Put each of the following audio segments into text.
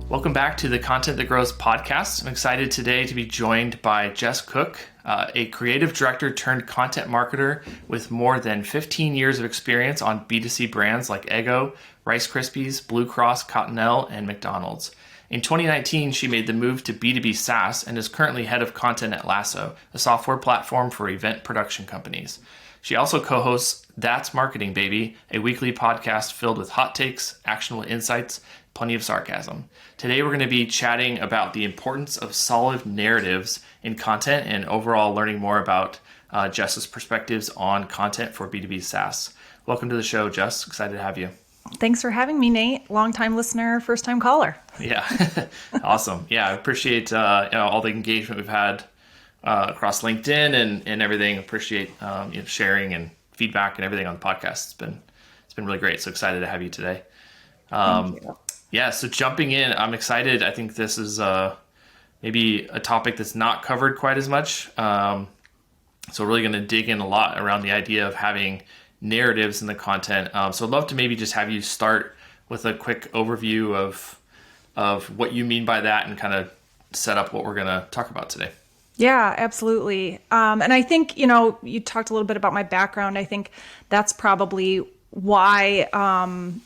Welcome back to the Content That Grows podcast. I'm excited today to be joined by Jess Cook, a creative director turned content marketer with more than 15 years of experience on B2C brands like Eggo, Rice Krispies, Blue Cross, Cottonelle, and McDonald's. In 2019, she made the move to B2B SaaS and is currently head of content at Lasso, a software platform for event production companies. She also co-hosts That's Marketing Baby, a weekly podcast filled with hot takes, actionable insights, plenty of sarcasm. Today, we're going to be chatting about the importance of solid narratives in content and overall learning more about Jess's perspectives on content for B2B SaaS. Welcome to the show, Jess. Excited to have you. Thanks for having me, Nate. Longtime listener, first-time caller. Yeah, awesome. Yeah, I appreciate all the engagement we've had across LinkedIn and everything. Appreciate sharing and feedback and everything on the podcast. It's been really great. So excited to have you today. Thank you. Yeah, so jumping in, I'm excited. I think this is maybe a topic that's not covered quite as much. So we're really going to dig in a lot around the idea of having narratives in the content. So I'd love to maybe just have you start with a quick overview of what you mean by that and kind of set up what we're going to talk about today. Yeah, absolutely. And I think, you talked a little bit about my background. I think that's probably why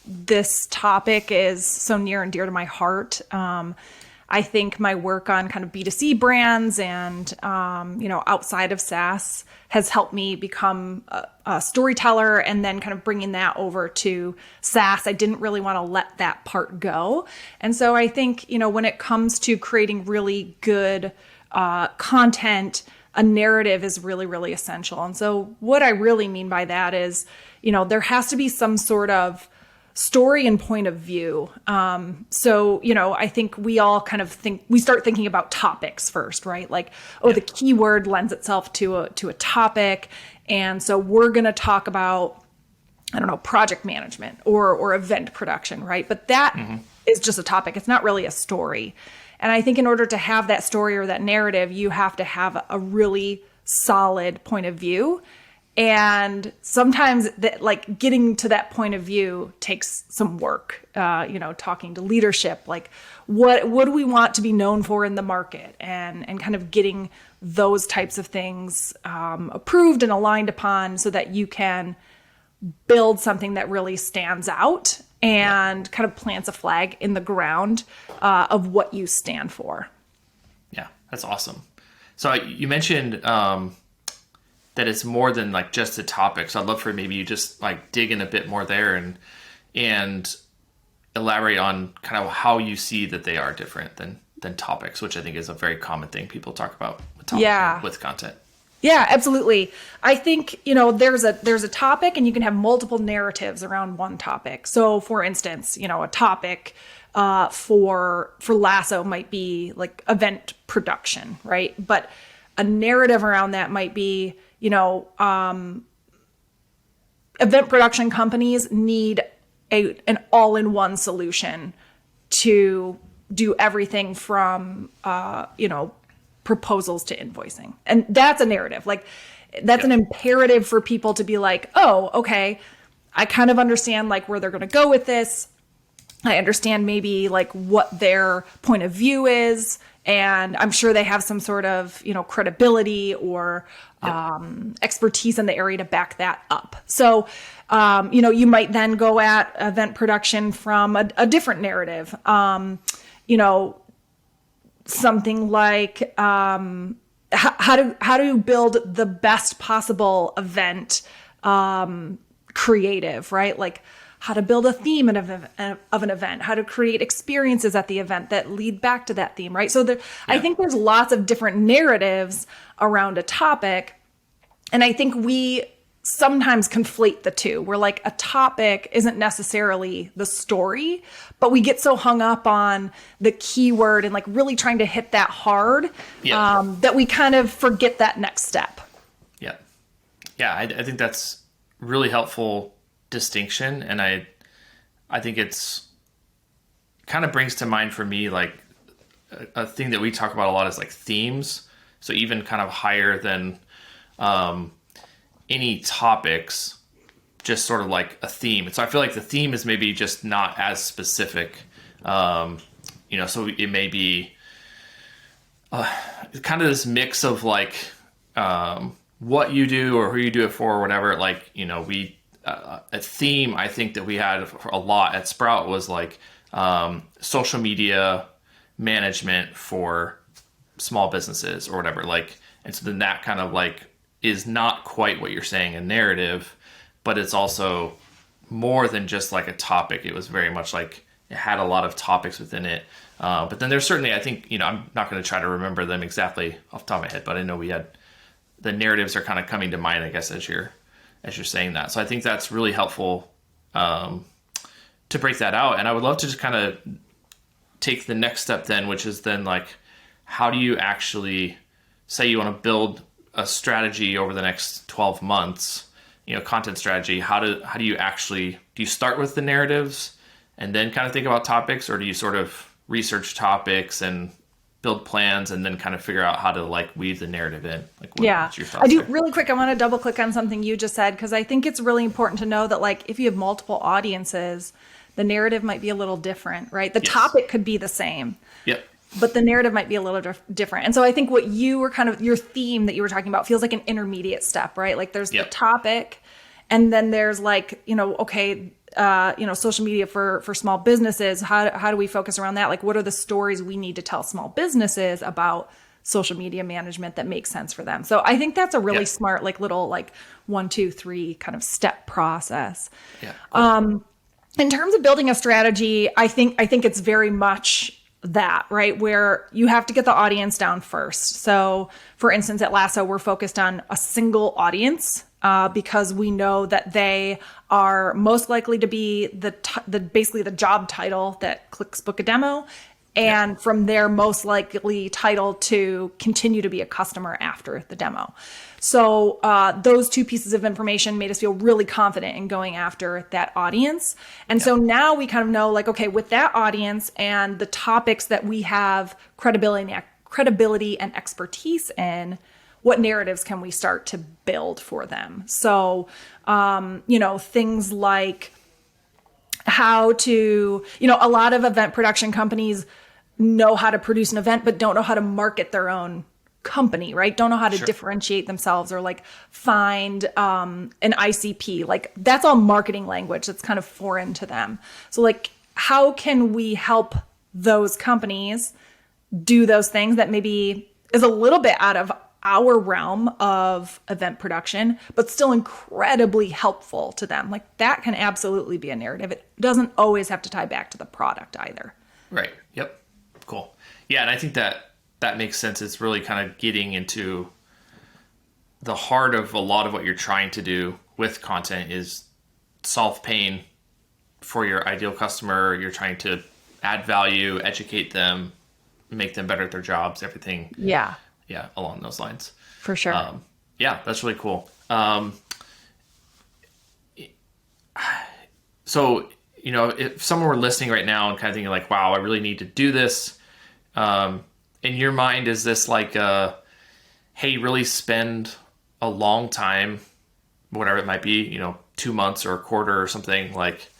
this topic is so near and dear to my heart. I think my work on kind of B2C brands and, outside of SaaS has helped me become a storyteller, and then kind of bringing that over to SaaS. I didn't really want to let that part go. And so I think, when it comes to creating really good content, a narrative is really, really essential. And so what I really mean by that is, there has to be some sort of story and point of view. I think we all kind of we start thinking about topics first, right? Like, the keyword lends itself to a topic. And so we're going to talk about, project management or event production, right? But that is just a topic. It's not really a story. And I think in order to have that story or that narrative, you have to have a really solid point of view. And sometimes getting to that point of view takes some work, talking to leadership, like what do we want to be known for in the market, and kind of getting those types of things approved and aligned upon so that you can build something that really stands out and kind of plants a flag in the ground of what you stand for. Yeah, that's awesome. So you mentioned that it's more than like just a topic. So I'd love for maybe you just like dig in a bit more there and elaborate on kind of how you see that they are different than topics, which I think is a very common thing people talk about with content. Yeah, absolutely. I think, there's a topic, and you can have multiple narratives around one topic. So for instance, a topic for Lasso might be like event production, right? But a narrative around that might be, event production companies need an all-in-one solution to do everything from, proposals to invoicing. And that's a narrative. Like, that's an imperative for people to be like, oh, okay, I kind of understand like where they're going to go with this. I understand maybe like what their point of view is. And I'm sure they have some sort of, credibility or expertise in the area to back that up. So, you might then go at event production from a different narrative. Something like how to build the best possible event creative, right? Like how to build a theme of an event, how to create experiences at the event that lead back to that theme, right? So I think there's lots of different narratives around a topic. And I think we sometimes conflate the two. We're like, a topic isn't necessarily the story, but we get so hung up on the keyword and like really trying to hit that hard that we kind of forget that next step. Yeah. Yeah. I think that's really helpful distinction. And I think it's kind of brings to mind for me, like a thing that we talk about a lot is like themes. So even kind of higher than, any topics, just sort of like a theme. And so I feel like the theme is maybe just not as specific. so it may be kind of this mix of like what you do or who you do it for or whatever. Like, we a theme I think that we had a lot at Sprout was like social media management for small businesses or whatever. Like, and so then that kind of like is not quite what you're saying, a narrative, but it's also more than just like a topic. It was very much like it had a lot of topics within it. But then there's certainly, I think, I'm not going to try to remember them exactly off the top of my head, but I know we had the narratives are kind of coming to mind, I guess, as you're saying that. So I think that's really helpful to break that out. And I would love to just kind of take the next step then, which is then like, how do you actually say you want to build a strategy over the next 12 months, content strategy? How do you start with the narratives and then kind of think about topics, or do you sort of research topics and build plans and then kind of figure out how to like weave the narrative in? Like, what's your thoughts I do there? really quick. I want to double click on something you just said, because I think it's really important to know that like if you have multiple audiences, the narrative might be a little different, right? The topic could be the same. Yep. But the narrative might be a little different. And so I think what you were your theme that you were talking about feels like an intermediate step, right? Like there's the topic, and then there's like, social media for small businesses. How do we focus around that? Like, what are the stories we need to tell small businesses about social media management that makes sense for them? So I think that's a really smart, like little, like 1, 2, 3 kind of step process. Yeah. Cool. In terms of building a strategy, I think it's very much that, right? Where you have to get the audience down first. So for instance, at Lasso, we're focused on a single audience because we know that they are most likely to be basically the job title that clicks book a demo. And from there, most likely title to continue to be a customer after the demo. So those two pieces of information made us feel really confident in going after that audience. And so now we kind of know, like, okay, with that audience and the topics that we have credibility and expertise in, what narratives can we start to build for them? So, things like how to, a lot of event production companies know how to produce an event, but don't know how to market their own company, right? Don't know how to differentiate themselves or like find an ICP. Like that's all marketing language that's kind of foreign to them. So like, how can we help those companies do those things that maybe is a little bit out of our realm of event production, but still incredibly helpful to them? Like that can absolutely be a narrative. It doesn't always have to tie back to the product either. Right. Yep. Cool. Yeah. And I think that makes sense. It's really kind of getting into the heart of a lot of what you're trying to do with content is solve pain for your ideal customer. You're trying to add value, educate them, make them better at their jobs, everything. Yeah, along those lines. For sure. That's really cool. So, if someone were listening right now and kind of thinking like, wow, I really need to do this. In your mind, is this like, hey, really spend a long time, whatever it might be, 2 months or a quarter or something, like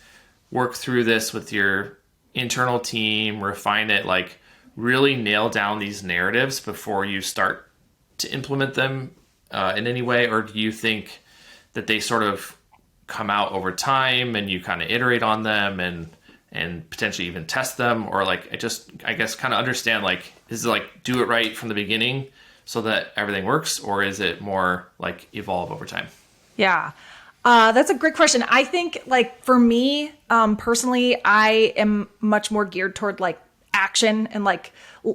work through this with your internal team, refine it, like really nail down these narratives before you start to implement them in any way? Or do you think that they sort of come out over time and you kind of iterate on them and potentially even test them? Or like, I guess kind of understand, like, is it like do it right from the beginning so that everything works? Or is it more like evolve over time? Yeah. That's a great question. I think like for me, personally, I am much more geared toward like action and like,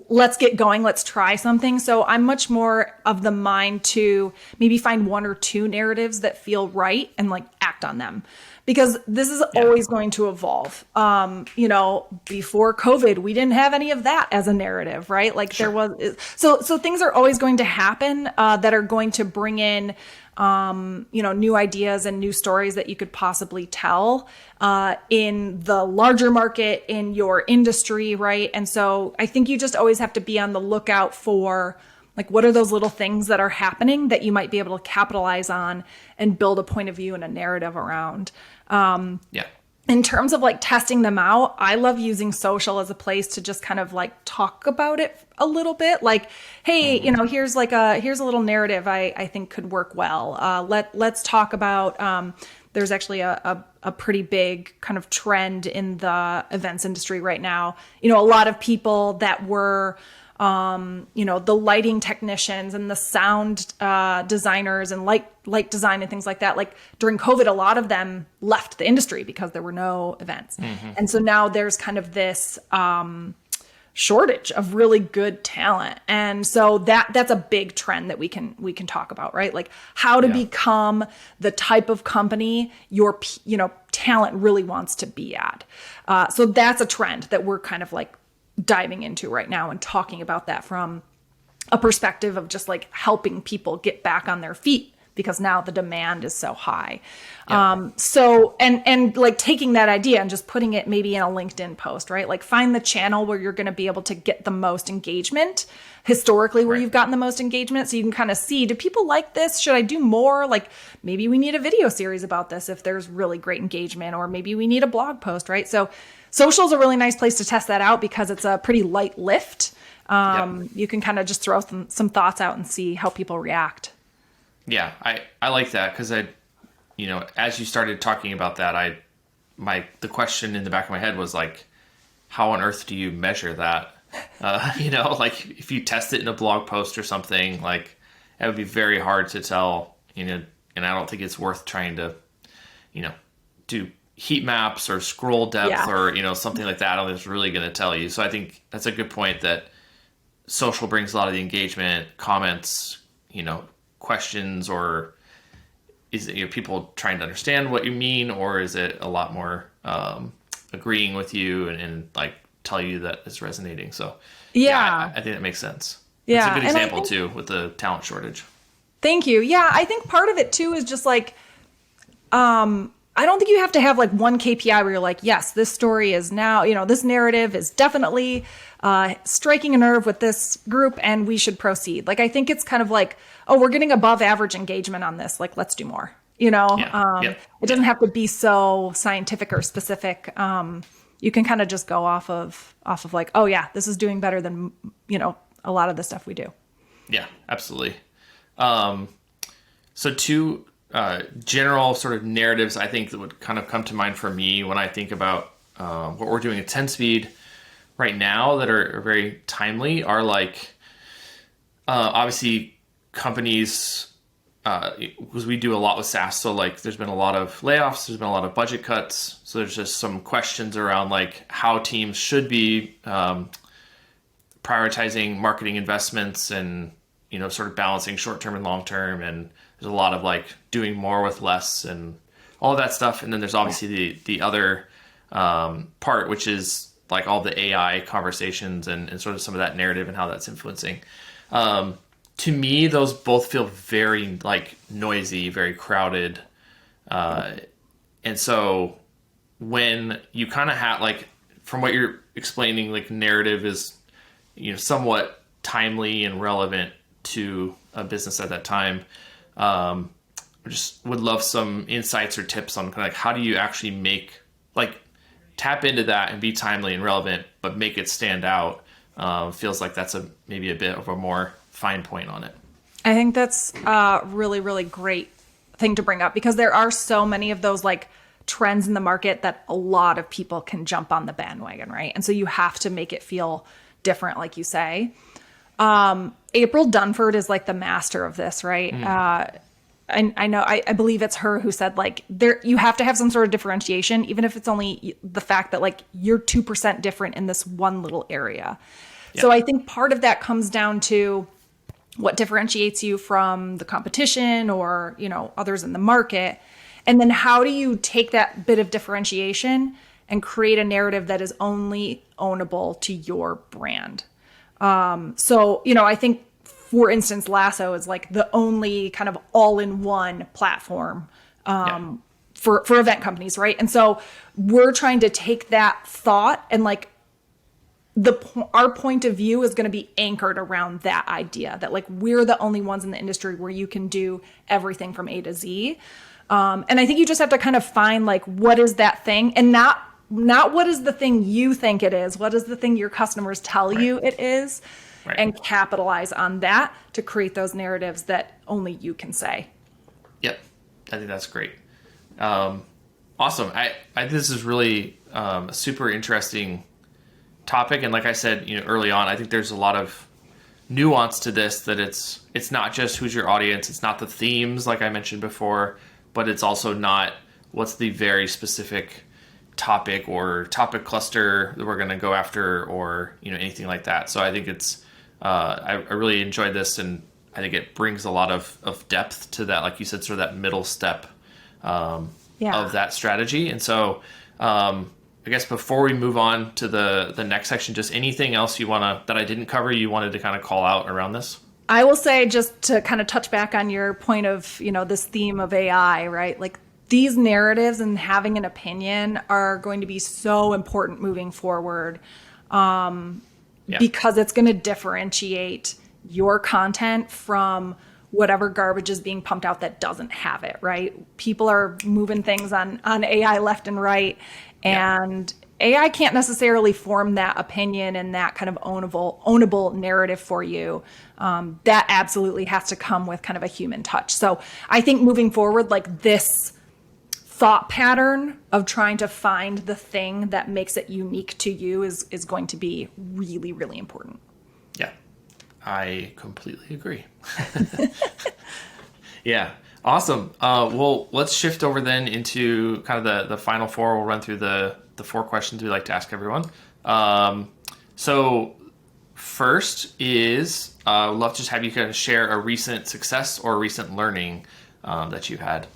let's get going, let's try something. So I'm much more of the mind to maybe find 1 or 2 narratives that feel right and like act on them, because this is always going to evolve. Before COVID, we didn't have any of that as a narrative, right? Like there was, so things are always going to happen that are going to bring in new ideas and new stories that you could possibly tell in the larger market, in your industry, right? And so I think you just always have to be on the lookout for like, what are those little things that are happening that you might be able to capitalize on and build a point of view and a narrative around. in terms of like testing them out, I love using social as a place to just kind of like talk about it a little bit. Like, hey, here's a little narrative I think could work well. Let's talk about, there's actually a pretty big kind of trend in the events industry right now. A lot of people that were, the lighting technicians and the sound designers and light design and things like that. Like during COVID, a lot of them left the industry because there were no events. And so now there's kind of this shortage of really good talent. And so that's a big trend that we can talk about, right? Like how to become the type of company your talent really wants to be at. So that's a trend that we're kind of like diving into right now and talking about that from a perspective of just like helping people get back on their feet because now the demand is so high. So like taking that idea and just putting it maybe in a LinkedIn post, right? Like find the channel where you're going to be able to get the most engagement historically, where you've gotten the most engagement. So you can kind of see, do people like this? Should I do more? Like maybe we need a video series about this if there's really great engagement, or maybe we need a blog post, right? So social is a really nice place to test that out because it's a pretty light lift. You can kind of just throw some thoughts out and see how people react. Yeah, I like that because as you started talking about that, the question in the back of my head was like, how on earth do you measure that? Like if you test it in a blog post or something, like it would be very hard to tell, and I don't think it's worth trying to, do heat maps or scroll depth or, something like that. I don't think it's really going to tell you. So I think that's a good point that social brings a lot of the engagement, comments, questions, or is it people trying to understand what you mean, or is it a lot more agreeing with you and like tell you that it's resonating? So I think that makes sense. It's a good example too with the talent shortage. Thank you. Yeah, I think part of it too is just like, I don't think you have to have like one KPI where you're like, yes, this story is now, this narrative is definitely striking a nerve with this group and we should proceed. Like, I think it's kind of like, oh, we're getting above average engagement on this. Like, let's do more, It doesn't have to be so scientific or specific. You can kind of just go off of like, oh yeah, this is doing better than, a lot of the stuff we do. Yeah, absolutely. So two general sort of narratives I think that would kind of come to mind for me when I think about what we're doing at 10 Speed right now that are very timely are like, obviously companies, because we do a lot with SaaS. So like there's been a lot of layoffs, there's been a lot of budget cuts. So there's just some questions around like how teams should be prioritizing marketing investments and, sort of balancing short-term and long-term. And there's a lot of like doing more with less and all of that stuff. And then there's obviously the other part, which is like all the AI conversations and sort of some of that narrative and how that's influencing. To me, those both feel very like noisy, very crowded. And so when you kind of have like, from what you're explaining, like narrative is, somewhat timely and relevant to a business at that time. I just would love some insights or tips on kind of like, how do you actually tap into that and be timely and relevant, but make it stand out. Feels like that's maybe a bit of a more fine point on it. I think that's a really, really great thing to bring up because there are so many of those like trends in the market that a lot of people can jump on the bandwagon, right? And so you have to make it feel different, like you say. April Dunford is like the master of this, right? I know, I believe it's her who said like you have to have some sort of differentiation, even if it's only the fact that like you're 2% different in this one little area. Yeah. So I think part of that comes down to what differentiates you from the competition or, others in the market. And then how do you take that bit of differentiation and create a narrative that is only ownable to your brand? So, I think, for instance, Lasso is like the only kind of all-in-one platform for event companies, right? And so we're trying to take that thought and like our point of view is going to be anchored around that idea that like we're the only ones in the industry where you can do everything from A to Z. And I think you just have to kind of find like, what is that thing, and not what is the thing you think it is, what is the thing your customers tell you it is, and capitalize on that to create those narratives that only you can say. Yep. I think that's great. Awesome. I this is really a super interesting topic. And like I said, early on, I think there's a lot of nuance to this, that it's not just who's your audience. It's not the themes, like I mentioned before, but it's also not what's the very specific topic or topic cluster that we're going to go after, or, anything like that. So I think it's, I really enjoyed this, and I think it brings a lot of depth to that, like you said, sort of that middle step of that strategy. And so I guess before we move on to the next section, just anything else that I didn't cover, you wanted to kind of call out around this? I will say, just to kind of touch back on your point of, this theme of AI, right? Like, these narratives and having an opinion are going to be so important moving forward, because it's going to differentiate your content from whatever garbage is being pumped out that doesn't have it, right? People are moving things on AI left and right, and AI can't necessarily form that opinion and that kind of ownable narrative for you. That absolutely has to come with kind of a human touch. So I think moving forward, like, this thought pattern of trying to find the thing that makes it unique to you is going to be really, really important. Yeah, I completely agree. Yeah, awesome. Well, let's shift over then into kind of the final four. We'll run through the 4 questions we like to ask everyone. So first is, I'd love to just have you kind of share a recent success or a recent learning that you've had.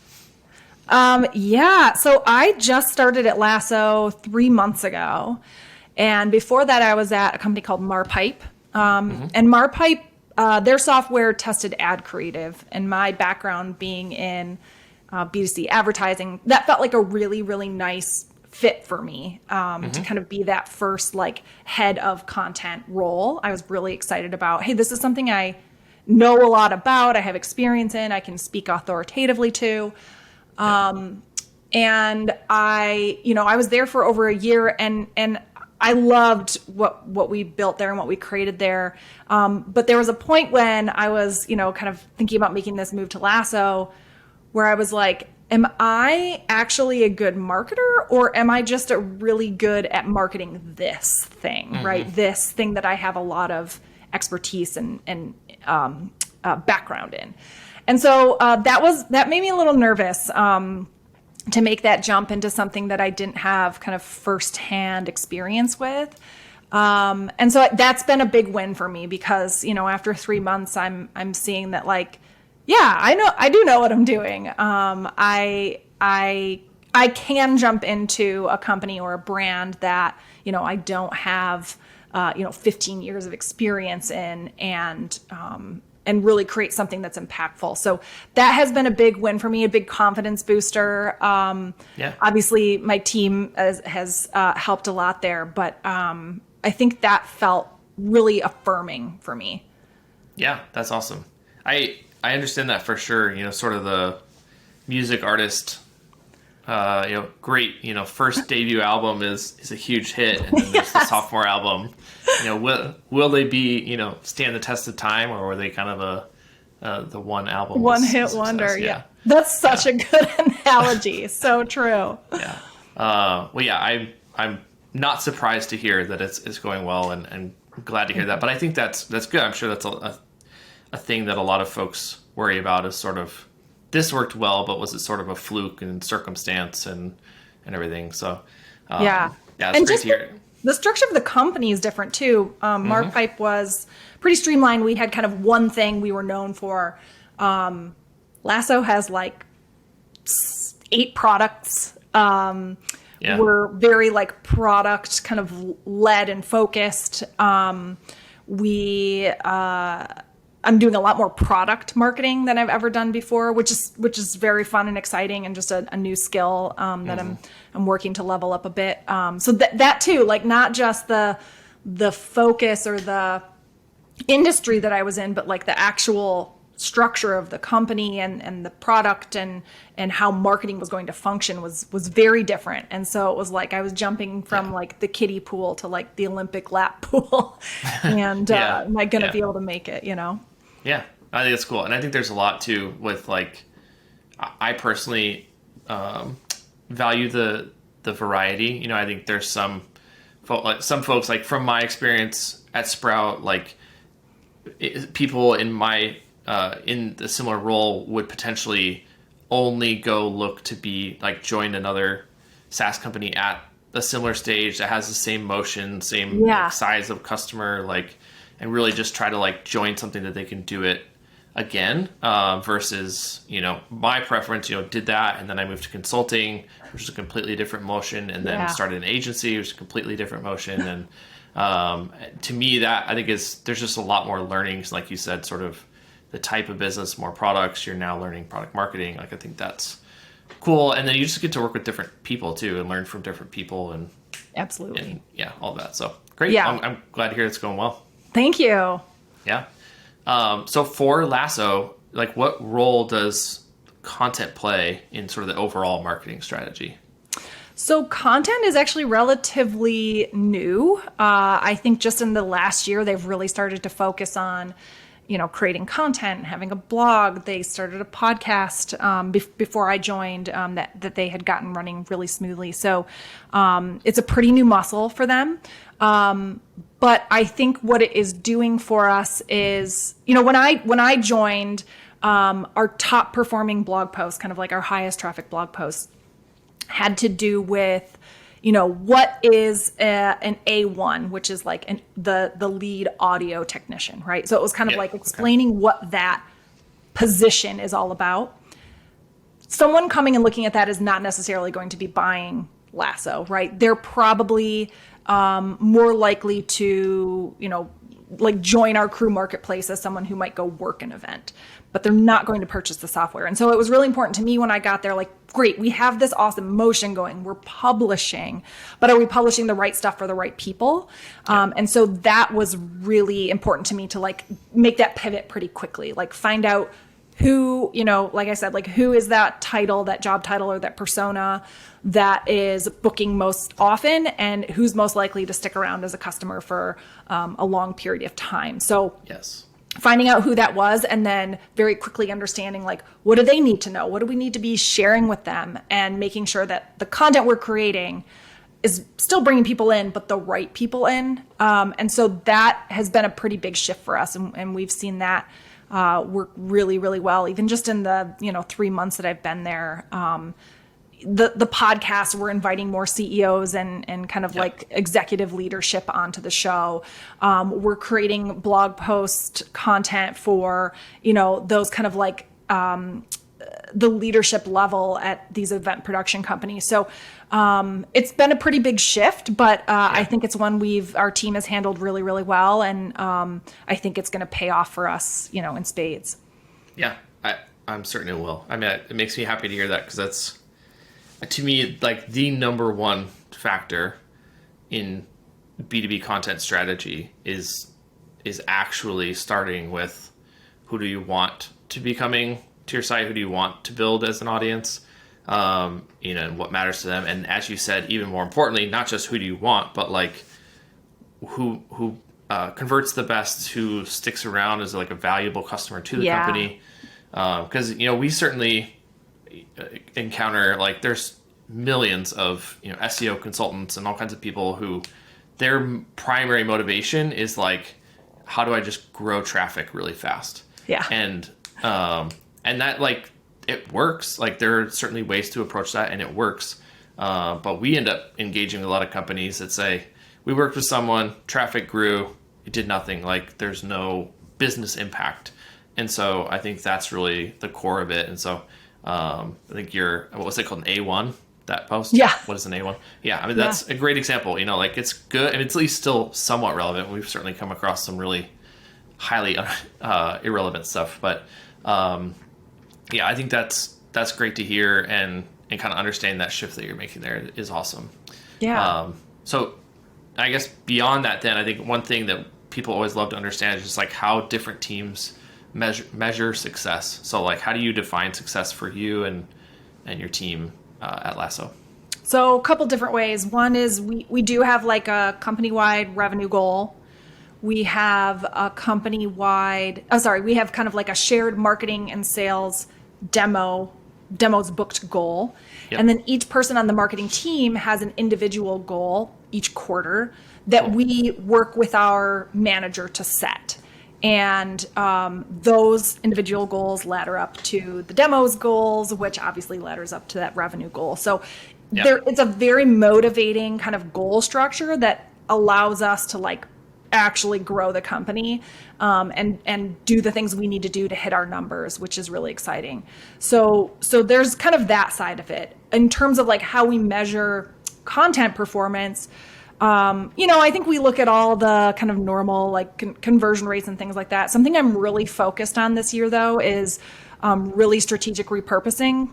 So I just started at Lasso 3 months ago. And before that, I was at a company called Marpipe. And Marpipe, their software tested ad creative. And my background being in B2C advertising, that felt like a really, really nice fit for me, to kind of be that first like head of content role. I was really excited about, hey, this is something I know a lot about, I have experience in, I can speak authoritatively to. And I was there for over a year, and I loved what we built there and what we created there. But there was a point when I was, kind of thinking about making this move to Lasso, where I was like, am I actually a good marketer, or am I just really good at marketing this thing, right? This thing that I have a lot of expertise and background in. And so that made me a little nervous to make that jump into something that I didn't have kind of firsthand experience with. And so that's been a big win for me, because, after 3 months, I'm seeing that, like, yeah, I do know what I'm doing. I can jump into a company or a brand that, I don't have, 15 years of experience in, and really create something that's impactful. So that has been a big win for me, a big confidence booster. Obviously my team has helped a lot there, but I think that felt really affirming for me. Yeah, that's awesome. I understand that for sure. Sort of the music artist, great, first debut album is a huge hit, and then there's the sophomore album. Will they be, stand the test of time, or were they kind of the one album? One hit wonder, yeah. That's such a good analogy. So true. Yeah. I'm not surprised to hear that it's going well, and glad to hear that. But I think that's good. I'm sure that's a thing that a lot of folks worry about, is sort of, this worked well, but was it sort of a fluke and circumstance and everything? So it's great to hear. The structure of the company is different too. Marpipe was pretty streamlined. We had kind of one thing we were known for. Lasso has like 8 products. We're very like product kind of led and focused. I'm doing a lot more product marketing than I've ever done before, which is very fun and exciting, and just a new skill that I'm working to level up a bit. So that too, like, not just the focus or the industry that I was in, but like the actual structure of the company and the product and how marketing was going to function was very different. And so it was like I was jumping from like the kiddie pool to like the Olympic lap pool. And am I going to be able to make it, Yeah, I think that's cool. And I think there's a lot too with like, I personally value the variety. I think there's some folks, like from my experience at Sprout, like people in my in the similar role would potentially only go look to be like join another SaaS company at a similar stage that has the same motion, same like, size of customer, like, and really just try to like join something that they can do it again, versus, my preference, did that. And then I moved to consulting, which is a completely different motion, and then started an agency, which is a completely different motion. And to me, that I think there's just a lot more learnings, like you said, sort of the type of business, more products. You're now learning product marketing. Like, I think that's cool. And then you just get to work with different people too, and learn from different people, and absolutely, all that. So great. Yeah. I'm glad to hear it's going well. Thank you. Yeah. So for Lasso, like, what role does content play in sort of the overall marketing strategy? So content is actually relatively new. I think just in the last year, they've really started to focus on, creating content and having a blog. They started a podcast before I joined that they had gotten running really smoothly. So it's a pretty new muscle for them. But I think what it is doing for us is, when I joined, our top performing blog posts, kind of like our highest traffic blog posts, had to do with, what is an A1, which is like the lead audio technician, right? So it was kind of like explaining what that position is all about. Someone coming and looking at that is not necessarily going to be buying Lasso, right? They're probably more likely to, like join our crew marketplace as someone who might go work an event, but they're not going to purchase the software. And so it was really important to me when I got there, like, great, we have this awesome motion going, we're publishing, but are we publishing the right stuff for the right people? And so that was really important to me to like make that pivot pretty quickly, like find out who, like I said, like who is that title, that job title, or that persona that is booking most often, and who's most likely to stick around as a customer for a long period of time. So finding out who that was, and then very quickly understanding, like, what do they need to know? What do we need to be sharing with them? And making sure that the content we're creating is still bringing people in, but the right people in. And so that has been a pretty big shift for us. And we've seen that work really, really well, even just in the 3 months that I've been there. The podcast, we're inviting more CEOs and kind of like executive leadership onto the show. We're creating blog post content for, those kind of like the leadership level at these event production companies. So it's been a pretty big shift, but I think it's one our team has handled really, really well. And I think it's going to pay off for us, in spades. Yeah, I'm certain it will. I mean, it makes me happy to hear that, because that's, to me, like the number one factor in B2B content strategy is actually starting with who do you want to be coming to your site? Who do you want to build as an audience? And what matters to them. And as you said, even more importantly, not just who do you want, but like who converts the best, who sticks around as like a valuable customer to the company. Because, we certainly encounter, like, there's millions of SEO consultants and all kinds of people who their primary motivation is like, how do I just grow traffic really fast? And that, like, it works. Like, there are certainly ways to approach that, and it works. But we end up engaging with a lot of companies that say, we worked with someone, traffic grew, it did nothing. Like, there's no business impact. And so I think that's really the core of it. And so I think what was it called, an A1, that post? Yeah. What is an A1? Yeah, I mean, that's a great example. Like, it's good. I mean, it's at least still somewhat relevant. We've certainly come across some really highly irrelevant stuff. But I think that's great to hear, and kind of understand that shift that you're making there is awesome. Yeah. So I guess beyond that, then I think one thing that people always love to understand is just like how different teams measure success. So like, how do you define success for you and your team at Lasso? So a couple different ways. One is we do have like a company-wide revenue goal. We have a we have kind of like a shared marketing and sales demos booked goal. Yep. And then each person on the marketing team has an individual goal each quarter that we work with our manager to set. And those individual goals ladder up to the demos goals, which obviously ladders up to that revenue goal. So it's a very motivating kind of goal structure that allows us to like actually grow the company and do the things we need to do to hit our numbers, which is really exciting. So there's kind of that side of it. In terms of like how we measure content performance, I think we look at all the kind of normal like conversion rates and things like that. Something I'm really focused on this year, though, is really strategic repurposing.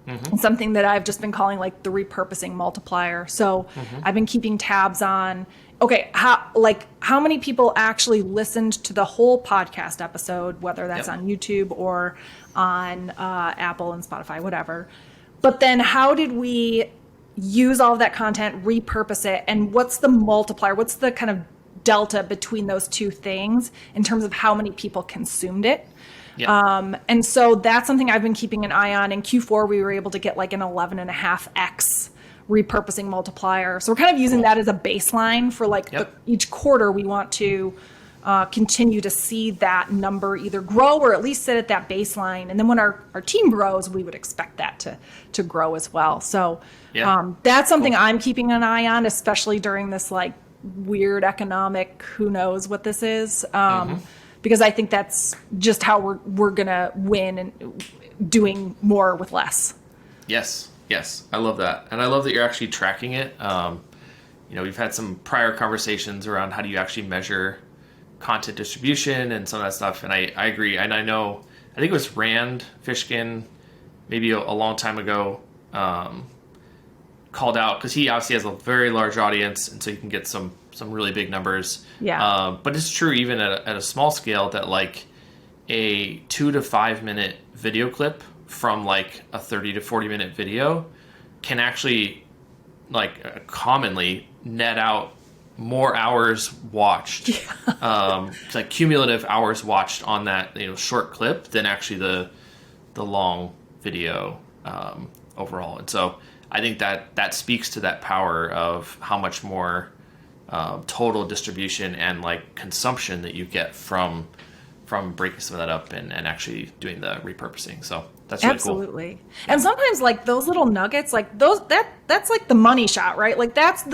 Mm-hmm. Something that I've just been calling like the repurposing multiplier. So I've been keeping tabs on, okay, how many people actually listened to the whole podcast episode, whether that's on YouTube or on Apple and Spotify, whatever. But then how did we use all of that content, repurpose it, and what's the multiplier? What's the kind of delta between those two things in terms of how many people consumed it? Yeah. And so that's something I've been keeping an eye on. In Q4, we were able to get like an 11.5x repurposing multiplier. So we're kind of using that as a baseline for like each quarter. We want to continue to see that number either grow or at least sit at that baseline. And then when our team grows, we would expect that to grow as well. So that's something I'm keeping an eye on, especially during this like weird economic, who knows what this is. Because I think that's just how we're going to win and doing more with less. Yes. I love that. And I love that you're actually tracking it. We've had some prior conversations around how do you actually measure content distribution and some of that stuff. And I agree. And I think it was Rand Fishkin, maybe a long time ago, called out, because he obviously has a very large audience. And so you can get some really big numbers. Yeah. But it's true even at a small scale that like a 2 to 5 minute video clip from like a 30 to 40 minute video can actually like commonly net out more hours watched, like cumulative hours watched on that short clip than actually the long video overall. And so I think that speaks to that power of how much more total distribution and like consumption that you get from breaking some of that up and actually doing the repurposing. So that's really absolutely cool. And sometimes like those little nuggets, like that's like the money shot, right? Like that's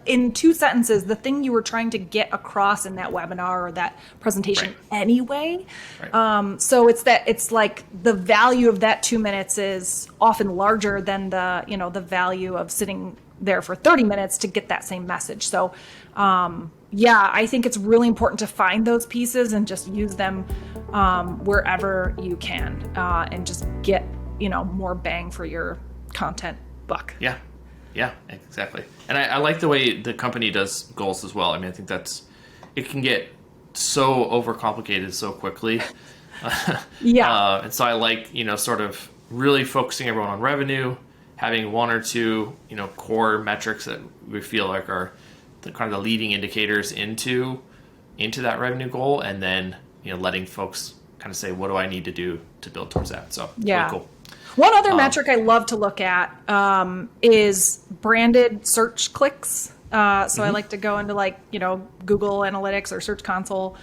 in 2 sentences, the thing you were trying to get across in that webinar or that presentation anyway. Right. So it's like the value of that 2 minutes is often larger than the value of sitting there for 30 minutes to get that same message. So, I think it's really important to find those pieces and just use them wherever you can and just get, more bang for your content buck. Yeah, exactly. And I like the way the company does goals as well. I mean, I think it can get so overcomplicated so quickly. And so I like, sort of really focusing everyone on revenue, having 1 or 2, core metrics that we feel like are the kind of the leading indicators into that revenue goal, and then letting folks kind of say, what do I need to do to build towards that? So really cool. One other metric I love to look at is branded search clicks. So I like to go into like Google Analytics or Search Console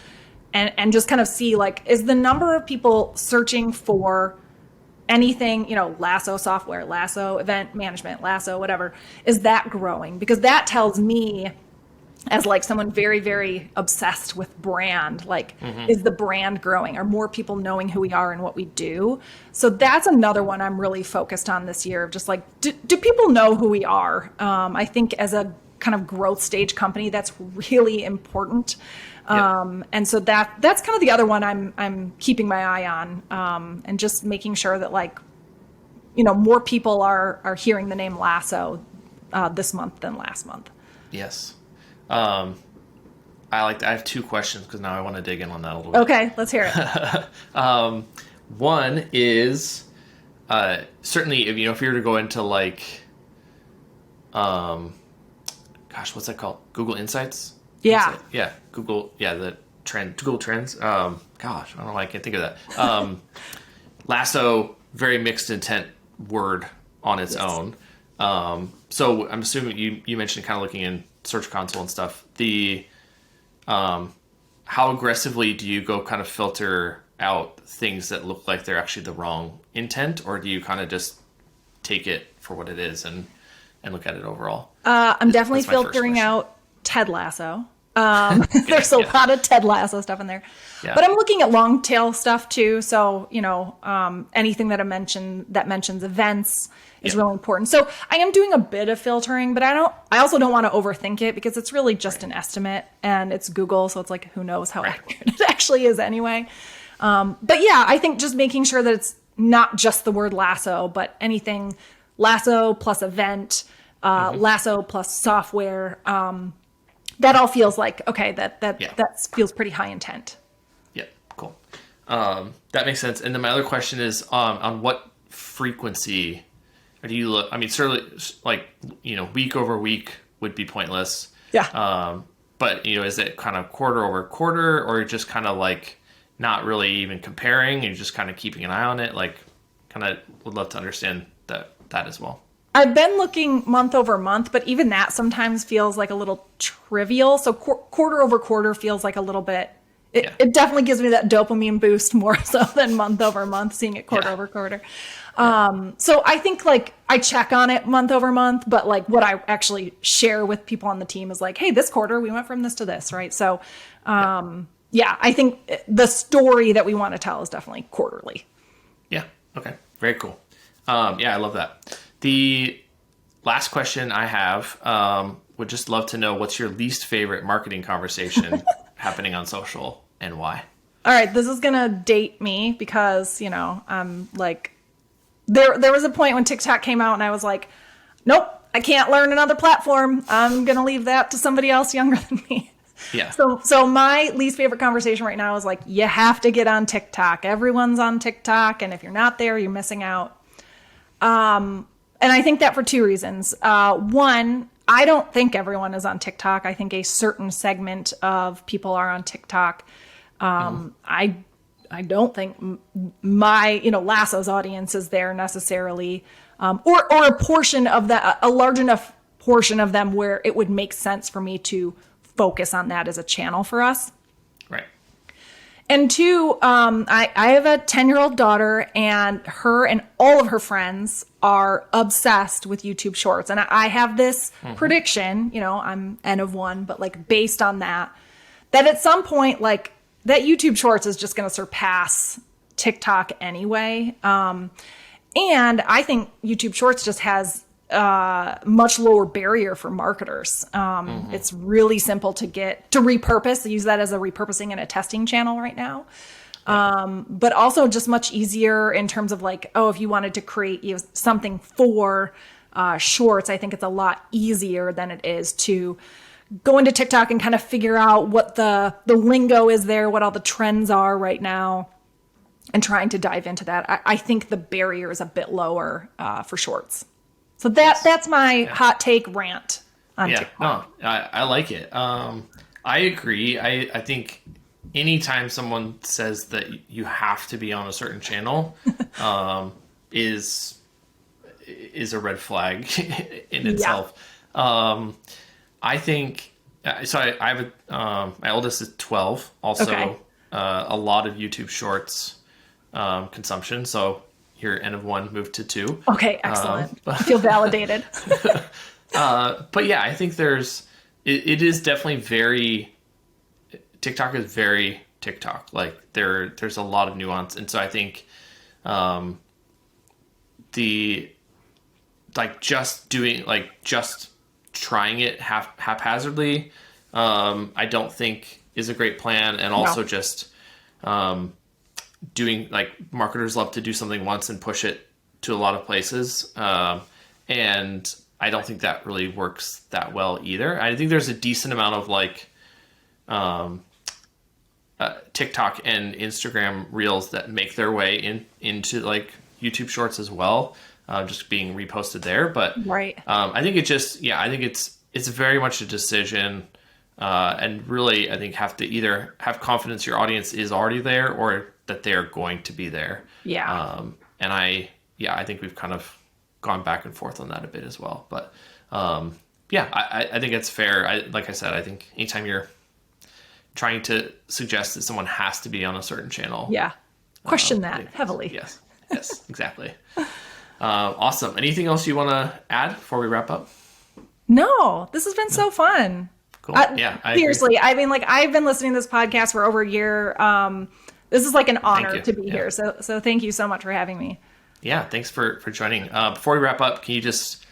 and just kind of see like, is the number of people searching for anything, Lasso software, Lasso event management, Lasso, whatever, is that growing? Because that tells me, as like someone very, very obsessed with brand, like is the brand growing? Are more people knowing who we are and what we do? So that's another one I'm really focused on this year. Just like, do people know who we are? I think as a kind of growth stage company, that's really important. And so that's kind of the other one I'm keeping my eye on, and just making sure that like, more people are hearing the name Lasso this month than last month. Yes. I have two questions because now I want to dig in on that a little bit. Okay, let's hear it. One is certainly if you were to go into like, what's that called? Google Insights. Yeah. Yeah. Google Trends. I don't know why I can't think of that. Lasso, very mixed intent word on its own. So I'm assuming you mentioned kind of looking in Search Console and stuff. How aggressively do you go kind of filter out things that look like they're actually the wrong intent, or do you kind of just take it for what it is and look at it overall? I'm definitely filtering out Ted Lasso. There's a lot of Ted Lasso stuff in there, but I'm looking at long tail stuff too. So, anything that mentions events is really important. So I am doing a bit of filtering, but I also don't want to overthink it because it's really just an estimate and it's Google. So it's like, who knows how accurate it actually is anyway. But yeah, I think just making sure that it's not just the word lasso, but anything lasso plus event, lasso plus software, that all feels like, okay, that feels pretty high intent. Yeah, cool. That makes sense. And then my other question is on what frequency do you look? I mean, certainly like, week over week would be pointless. Yeah. But, is it kind of quarter over quarter, or just kind of like not really even comparing and just kind of keeping an eye on it? Like, kind of would love to understand that as well. I've been looking month over month, but even that sometimes feels like a little trivial. So quarter over quarter feels like a little bit, it definitely gives me that dopamine boost more so than month over month, seeing it quarter over quarter. So I think like I check on it month over month, but like what I actually share with people on the team is like, hey, this quarter we went from this to this, right? So I think the story that we want to tell is definitely quarterly. Yeah. Okay. Very cool. I love that. The last question I have, would just love to know what's your least favorite marketing conversation happening on social and why? All right, this is going to date me because, I'm like, there was a point when TikTok came out and I was like, nope, I can't learn another platform. I'm going to leave that to somebody else younger than me. Yeah. So my least favorite conversation right now is like, you have to get on TikTok. Everyone's on TikTok. And if you're not there, you're missing out. And I think that for two reasons. One, I don't think everyone is on TikTok. I think a certain segment of people are on TikTok. I don't think my, Lasso's audience is there necessarily, or a portion of that, a large enough portion of them where it would make sense for me to focus on that as a channel for us. Right. And two, I have a 10-year-old daughter, and her and all of her friends are obsessed with YouTube Shorts. And I have this prediction, I'm N of one, but like based on that at some point, like that YouTube Shorts is just going to surpass TikTok anyway. And I think YouTube Shorts just has much lower barrier for marketers. It's really simple to repurpose, use that as a repurposing and a testing channel right now. But also just much easier in terms of like, if you wanted to create something for shorts, I think it's a lot easier than it is to go into TikTok and kind of figure out what the lingo is there, what all the trends are right now, and trying to dive into that. I think the barrier is a bit lower for shorts. So that's my hot take rant on TikTok. No, I like it. I agree. I think anytime someone says that you have to be on a certain channel, is a red flag in itself. I think so. I have my oldest is 12. Also, a lot of YouTube Shorts consumption. So your N of one moved to 2. Okay, excellent. I feel validated. But yeah, I think it is definitely TikTok is very TikTok. Like there's a lot of nuance. And so I think, just trying it haphazardly, I don't think is a great plan. And also just, doing marketers love to do something once and push it to a lot of places. And I don't think that really works that well either. I think there's a decent amount of TikTok and Instagram reels that make their way into like YouTube shorts as well, just being reposted there. But Right. I think I think it's very much a decision, and really I think have to either have confidence your audience is already there or that they're going to be there. Yeah. And I think we've kind of gone back and forth on that a bit as well. But I think it's fair. Like I said, I think anytime you're trying to suggest that someone has to be on a certain channel. Yeah. Question that heavily. Yes, exactly. Awesome. Anything else you want to add before we wrap up? No, this has been so fun. Cool. I seriously, I mean, like I've been listening to this podcast for over a year. This is like an honor to be here. So thank you so much for having me. Yeah, thanks for joining. Before we wrap up, can you just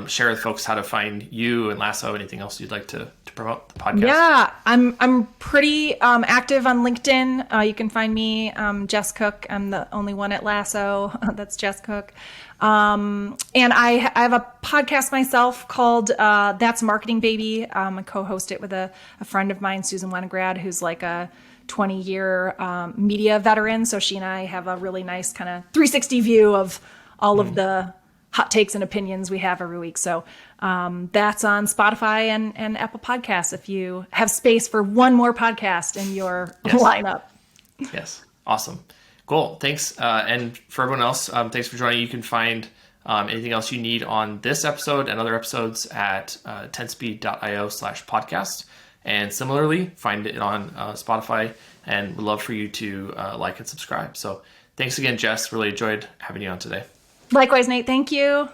share with folks how to find you and Lasso? Anything else you'd like to promote the podcast? Yeah, I'm pretty active on LinkedIn. You can find me, Jess Cook. I'm the only one at Lasso. That's Jess Cook. And I have a podcast myself called That's Marketing Baby. I co-host it with a friend of mine, Susan Winograd, who's like a 20-year media veteran. So she and I have a really nice kind of 360 view of all of the hot takes and opinions we have every week. So that's on Spotify and Apple Podcasts if you have space for one more podcast in your lineup. Yes. Awesome. Cool. Thanks. And for everyone else, thanks for joining. You can find anything else you need on this episode and other episodes at 10speed.io/podcast. And similarly, find it on Spotify, and would love for you to like and subscribe. So thanks again, Jess. Really enjoyed having you on today. Likewise, Nate. Thank you.